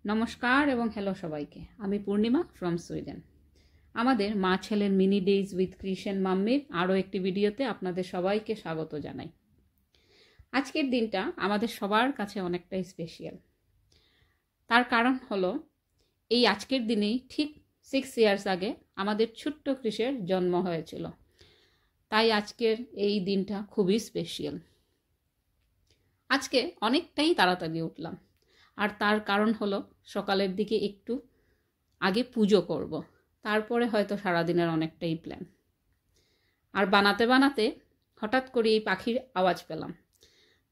নমস্কার এবং হ্যালো সবাইকে। আমি পূর্ণিমা ফ্রম সুইডেন। আমাদের মা ছেলের মিনি ডেইজ উইথ ক্রিশ্চিয়ান মাম্মির আরও একটি ভিডিওতে আপনাদের সবাইকে স্বাগত জানাই। আজকের দিনটা আমাদের সবার কাছে অনেকটাই স্পেশাল। তার কারণ হলো এই আজকের দিনেই ঠিক 6 ইয়ার্স আগে আমাদের ছোট্ট ক্রিসের জন্ম হয়েছিল। তাই আজকের এই দিনটা খুবই স্পেশাল। আজকে অনেকটাই তাড়াতাড়ি উঠলাম, আর তার কারণ হলো সকালের দিকে একটু আগে পুজো করব, তারপরে হয়তো সারাদিনের অনেকটাই প্ল্যান। আর বানাতে বানাতে হঠাৎ করে এই পাখির আওয়াজ পেলাম,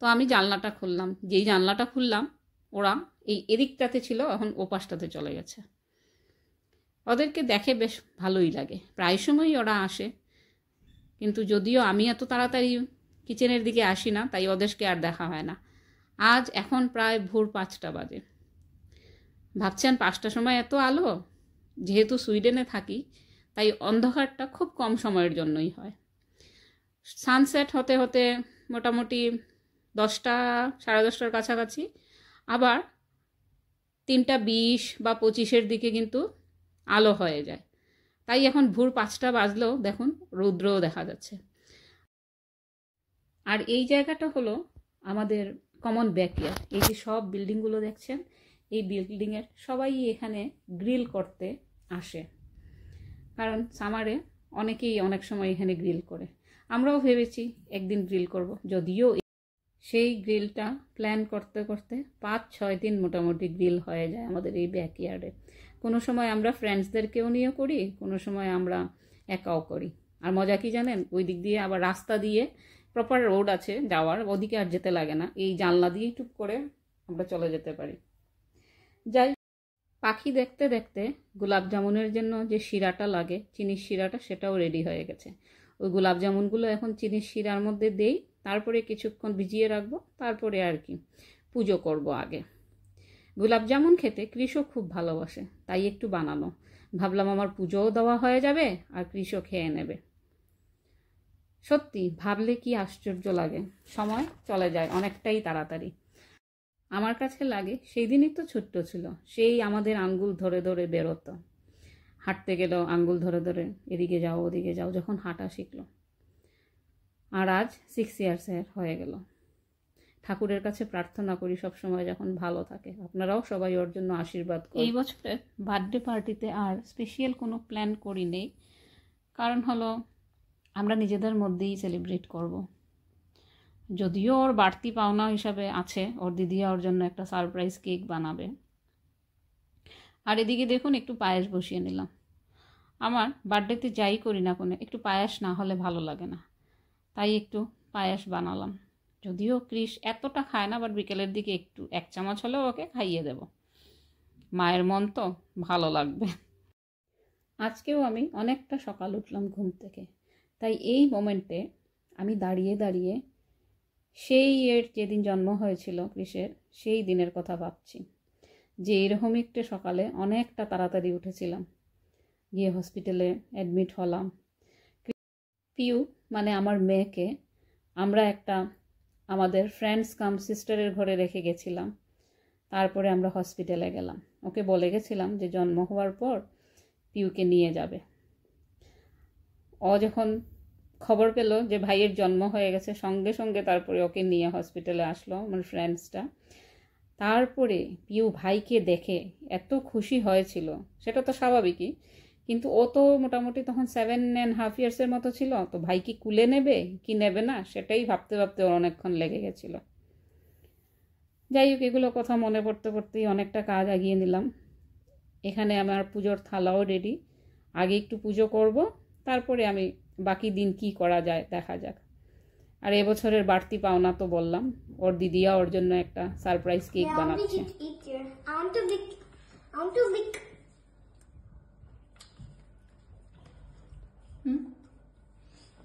তো আমি জানলাটা খুললাম। যেই জানলাটা খুললাম ওরা এই এদিকটাতে ছিল, এখন ওপাশটাতে চলে গেছে। ওদেরকে দেখে বেশ ভালোই লাগে, প্রায় সময়ই ওরা আসে, কিন্তু যদিও আমি এত তাড়াতাড়ি কিচেনের দিকে আসি না, তাই ওদেরকে আর দেখা হয় না। আজ এখন প্রায় ভোর 5টা বাজে। ভাবছেন 5টার সময় এত আলো? যেহেতু সুইডেনে থাকি তাই অন্ধকারটা খুব কম সময়ের জন্যই হয়। সানসেট হতে হতে মোটামুটি 10টা, 10:30টার কাছাকাছি, আবার 3টা 20 বা 25-এর দিকে কিন্তু আলো হয়ে যায়। তাই এখন ভোর 5টা বাজলেও দেখুন রৌদ্রও দেখা যাচ্ছে। আর এই জায়গাটা হলো আমাদের কমন ব্যাকইয়ার্ড। এই যে সব বিল্ডিংগুলো দেখছেন, এই বিল্ডিংয়ের সবাই এখানে গ্রিল করতে আসে, কারণ সামারে অনেকেই অনেক সময় এখানে গ্রিল করে। আমরাও ভেবেছি একদিন গ্রিল করব, যদিও সেই গ্রিলটা প্ল্যান করতে করতে 5-6 দিন মোটামুটি গ্রিল হয়ে যায় আমাদের এই ব্যাকইয়ার্ডে। কোনো সময় আমরা ফ্রেন্ডসদেরকেও নিয়ে করি, কোনো সময় আমরা একাও করি। আর মজা কি জানেন, ওই দিক দিয়ে আবার রাস্তা দিয়ে প্রপার রোড আছে যাওয়ার, ওদিকে আর যেতে লাগে না, এই জানলা দিয়েই টুক করে আমরা চলে যেতে পারি। যাই, পাখি দেখতে দেখতে গোলাপ জামুনের জন্য যে শিরাটা লাগে, চিনির শিরাটা, সেটাও রেডি হয়ে গেছে। ওই গোলাপ জামুনগুলো এখন চিনির শিরার মধ্যে দেই, তারপরে কিছুক্ষণ ভিজিয়ে রাখবো, তারপরে আর কি পুজো করব। আগে গোলাপ জামুন খেতে কৃষক খুব ভালোবাসে, তাই একটু বানানো। ভাবলাম আমার পুজোও দেওয়া হয়ে যাবে আর কৃষক খেয়ে নেবে। সত্যি ভাবলে কি আশ্চর্য লাগে, সময় চলে যায় অনেকটাই তাড়াতাড়ি। আমার কাছে লাগে সেই দিনই তো ছোট্ট ছিল, সেই আমাদের আঙ্গুল ধরে ধরে বেরোতো, হাঁটতে গেলেও আঙ্গুল ধরে ধরে এদিকে যাও ওদিকে যাও, যখন হাঁটা শিখলো। আর আজ 6 ইয়ার্সের হয়ে গেল। ঠাকুরের কাছে প্রার্থনা করি সবসময় যখন ভালো থাকে, আপনারাও সবাই ওর জন্য আশীর্বাদ করুন। এই বছরের বার্থডে পার্টিতে আর স্পেশাল কোনো প্ল্যান করি নেই, কারণ হলো আমরা নিজেদের মধ্যেই সেলিব্রেট করব। যদিও ওর বাড়তি পাওনা হিসাবে আছে, ওর দিদিয়া ওর জন্য একটা সারপ্রাইজ কেক বানাবে। আর এদিকে দেখুন একটু পায়েস বসিয়ে নিলাম। আমার বার্থডেতে যাই করি না কোনো, একটু পায়েস না হলে ভালো লাগে না, তাই একটু পায়েস বানালাম। যদিও ক্রিস এতটা খায় না, বাট বিকেলের দিকে একটু 1 চামচ হলেও ওকে খাইয়ে দেব। মায়ের মন তো ভালো লাগবে। আজকেও আমি অনেকটা সকাল উঠলাম ঘুম থেকে, তাই এই মোমেন্টে আমি দাঁড়িয়ে দাঁড়িয়ে সেই এর যেদিন জন্ম হয়েছিল ক্রিসের, সেই দিনের কথা ভাবছি, যে এরকম একটা সকালে অনেকটা তাড়াতাড়ি উঠেছিলাম, গিয়ে হসপিটালে অ্যাডমিট হলাম। পিউ মানে আমার মেয়েকে আমরা একটা আমাদের ফ্রেন্ডস কাম সিস্টারের ঘরে রেখে গেছিলাম। তারপরে আমরা হসপিটালে গেলাম, ওকে বলে গেছিলাম যে জন্ম হওয়ার পর পিউকে নিয়ে যাবে। ও যখন খবর পেল যে ভাইয়ের জন্ম হয়ে গেছে, সঙ্গে সঙ্গে তারপরে ওকে নিয়ে হসপিটালে আসলো আমার ফ্রেন্ডসটা। তারপরে পিউ ভাইকে দেখে এত খুশি হয়েছিল, সেটা তো স্বাভাবিকই, কিন্তু ও তো মোটামুটি তখন 7.5 ইয়ার্সের মতো ছিল, তো ভাই কি কুলে নেবে কি নেবে না সেটাই ভাবতে ভাবতে ওর অনেকক্ষণ লেগে গেছিল। যাই হোক, এগুলো কথা মনে পড়তে পড়তেই অনেকটা কাজ এগিয়ে নিলাম। এখানে আমার পুজোর থালাও রেডি, আগে একটু পুজো করব, তারপরে আমি বাকি দিন কি করা যায় দেখা যাক। আর এবছরের বাড়তি পাওনা তো বললাম, ওর দিদিয়া ওর জন্য একটা সারপ্রাইজ কেক বানাচ্ছে।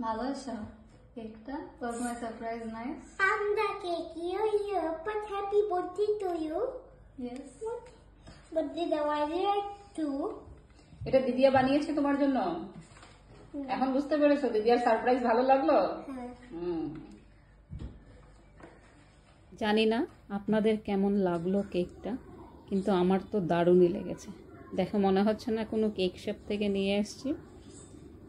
ভালো আছে কেকটা? Was my surprise nice? And the cake here, but happy birthday to you. Yes. But did I like too? এটা দিদিয়া বানিয়েছে তোমার জন্য। এখন বুঝতে পেরেছো দিদিয়ার সারপ্রাইজ ভালো লাগলো? জানি না আপনাদের কেমন লাগলো কেকটা, কিন্তু আমার তো দারুণই লেগেছে। দেখো মনে হচ্ছে না কোনো কেক শপ থেকে নিয়ে এসেছি,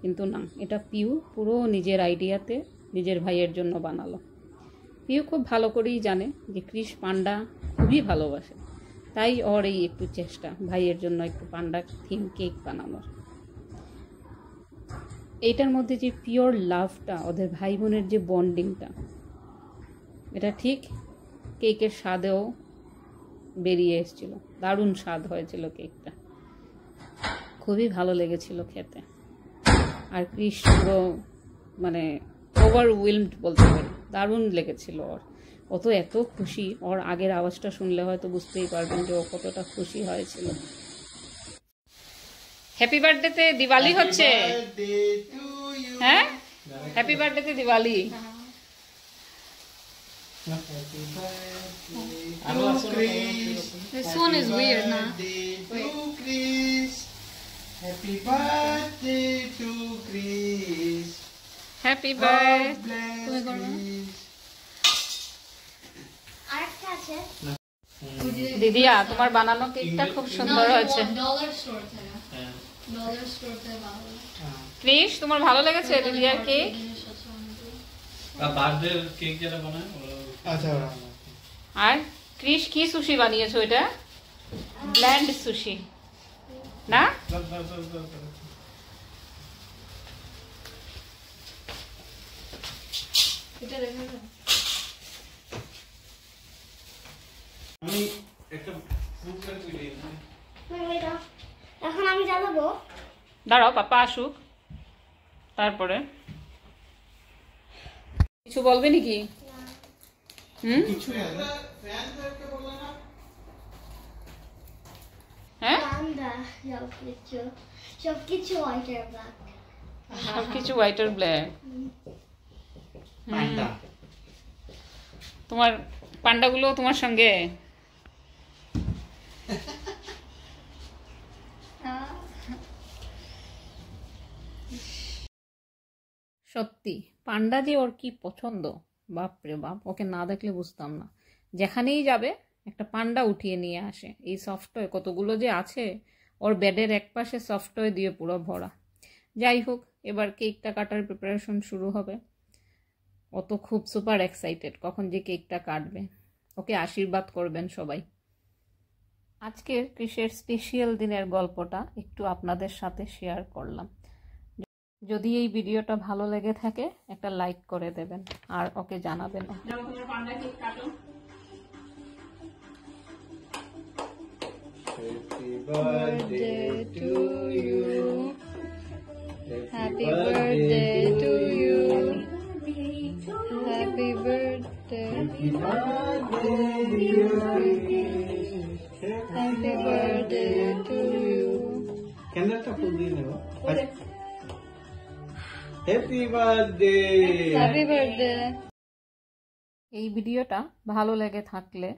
কিন্তু না, এটা পিউ পুরো নিজের আইডিয়াতে নিজের ভাইয়ের জন্য বানালো। পিউ খুব ভালো করেই জানে যে ক্রিস পান্ডা খুবই ভালোবাসে, তাই ওর এই একটু চেষ্টা ভাইয়ের জন্য একটু পান্ডা থিম কেক বানানোর। এইটার মধ্যে যে পিওর লাভটা, ওদের ভাই বোনের যে বন্ডিংটা, এটা ঠিক কেকের স্বাদেও বেরিয়ে এসেছিল। দারুণ স্বাদ হয়েছিল কেকটা, খুবই ভালো লেগেছিল খেতে। আর ক্রিস পুরো মানে ওভারওয়েলমড বলতে পারি, দারুণ লেগেছিল ওর। ও তো এত খুশি, ওর আগের আওয়াজটা শুনলে হয়তো বুঝতেই পারবেন যে ও কতটা খুশি হয়েছিল। হ্যাপি বার্থডেতে দিওয়ালি হচ্ছে। হ্যাঁ, হ্যাপি বার্থডেতে Diwali. This one is weird, nah. Happy birthday to Chris. Happy birthday. আরেকটা আছে। দিদিয়া, তোমার বানানো কেকটা খুব সুন্দর হয়েছে। Dollar store থেকে। Dollar store থেকে বানানো। ক্রিস, তোমার ভালো লেগেছে দিদিয়ার কেক? বার্থডে কেক যেটা বানায় আচ্ছা। আর ক্রিস কি সুশি বানিয়েছো? এটা ব্ল্যান্ড সুশি না? এটা দেখো। আমি একটা ফুড করে দিই। এখন আমি জ্বালাবো। দাঁড়াও, পাপা আসুক তারপরে। কিছু বলবে নাকি? কিছু ফ্যান ধরতে বললা না? হ্যাঁ, পান্ডা সবকিছু হোয়াইট আর ব্ল্যাক। সবকিছু হোয়াইট আর ব্ল্যাক। পান্ডা। তোমার পান্ডাগুলো তোমার সঙ্গে? সত্যি পান্ডা যে ওর কি পছন্দ, বাপরে বাপ, ওকে না দেখলে বুঝতাম না। যেখানেই যাবে একটা পান্ডা উঠিয়ে নিয়ে আসে। এই সফটওয়্যার কতগুলো যে আছে, ওর বেডের এক পাশে সফটওয়্যার দিয়ে পুরো ভরা। যাই হোক, এবার কেকটা কাটার প্রিপারেশন শুরু হবে। ও তো খুব সুপার এক্সাইটেড কখন যে কেকটা কাটবে। ওকে আশীর্বাদ করবেন সবাই। আজকের ক্রিসের স্পেশাল দিনের গল্পটা একটু আপনাদের সাথে শেয়ার করলাম। যদি এই ভিডিওটা ভালো লেগে থাকে একটা লাইক করে দেবেন আর ওকে জানাবেন। Happy birthday to you. Happy birthday to you. Happy birthday. Happy birthday, dear Chris. Happy birthday to you. ক্যান্ডেলটা ফুল দিয়ে নেব। Happy birthday. Happy birthday. এই ভিডিওটা ভালো লেগে থাকলে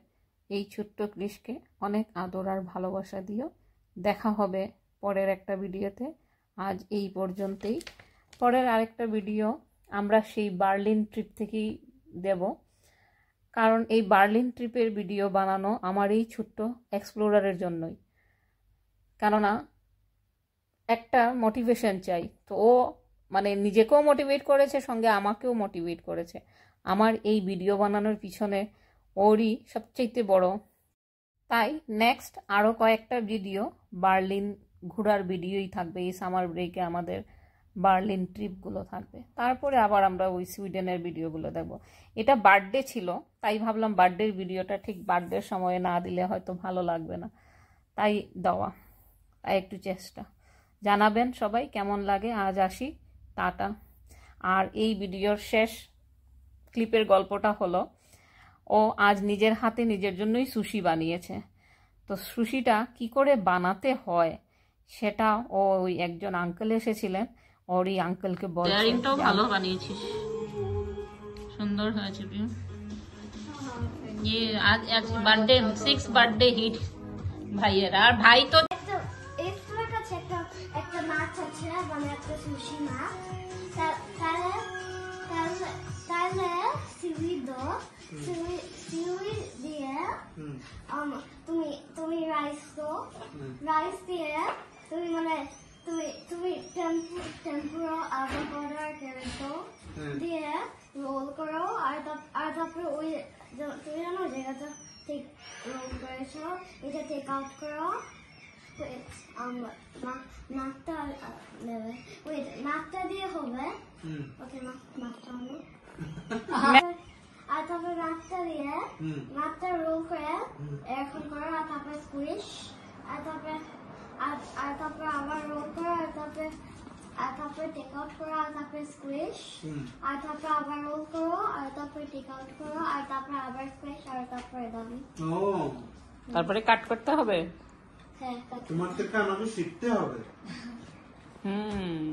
এই ছোট্ট ক্রিসকে অনেক আদর আর ভালোবাসা দিও। দেখা হবে পরের একটা ভিডিওতে। আজ এই পর্যন্তই। পরের আরেকটা ভিডিও আমরা সেই বার্লিন ট্রিপ থেকেই দেব, কারণ এই বার্লিন ট্রিপের ভিডিও বানানো আমার এই ছোট্ট এক্সপ্লোরারের জন্যই। কেননা একটা মোটিভেশন চাই, তো ও মানে নিজেকেও মোটিভেট করেছে, সঙ্গে আমাকেও মোটিভেট করেছে। আমার এই ভিডিও বানানোর পিছনে ওরই সবচেয়ে বড়। তাই নেক্সট আরও কয়েকটা ভিডিও বার্লিন ঘোরার ভিডিওই থাকবে। এই সামার ব্রেকে আমাদের বার্লিন ট্রিপগুলো থাকবে। তারপরে আবার আমরা ওই সুইডেনের ভিডিওগুলো দেখব। এটা বার্থডে ছিল, তাই ভাবলাম বার্থডের ভিডিওটা ঠিক বার্থডের সময়ে না দিলে হয়তো ভালো লাগবে না, তাই দেওয়া। তাই একটু চেষ্টা জানাবেন সবাই কেমন লাগে। আজ আসি, টাটা। আর এই ভিডিওর শেষ ক্লিপের গল্পটা হলো, ও আজ নিজের হাতে নিজের জন্যই সুশি বানিয়েছে। তো সুশিটা কি করে বানাতে হয় সেটা ও ওই একজন আঙ্কেল এসেছিলেন, ওর এই আঙ্কেলকে বলছে। পেয়ারিংটাও ভালো বানিয়েছিস, সুন্দর হয়েছে। আজ বার্থডে 6 বার্থডে হিট ভাইয়ের। আর ভাই তো তোমার কাছে একটা মাছ আছে, মানে একটা সুশি মাছ। তাহলে সিউইড সিউই দিয়ে হুম তুমি রাইস তো হুম রাইস দিয়ে তুমি মানে তুমি টেম্পুরা আভোকাডো আর ক্যারেটো হুম দিয়ে রোল করো আর তারপরে ওই তুমি জানো যেটা ঠিক রোল করেছো এটা টেক আউট করো তো নাকটা নেবে ওই নাকটা দিয়ে হবে হুম ওকে নাকটা আনো আর তারপরে নাকটা দিয়ে হুম নাকটা রোল করে এরকম করো আর তারপরে স্কুইশ আর তারপরে আবার রোল করো আর তারপরে টেক আউট করো আর তারপরে স্কুইশ হুম আর তারপরে আবার রোল করো আর তারপরে টেক আউট করো আর তারপরে আবার স্কুইশ আর তারপরে দাবি ও তারপরে কাট করতে হবে। হ্যাঁ তোমার থেকে আমাকে শিখতে হবে। হুম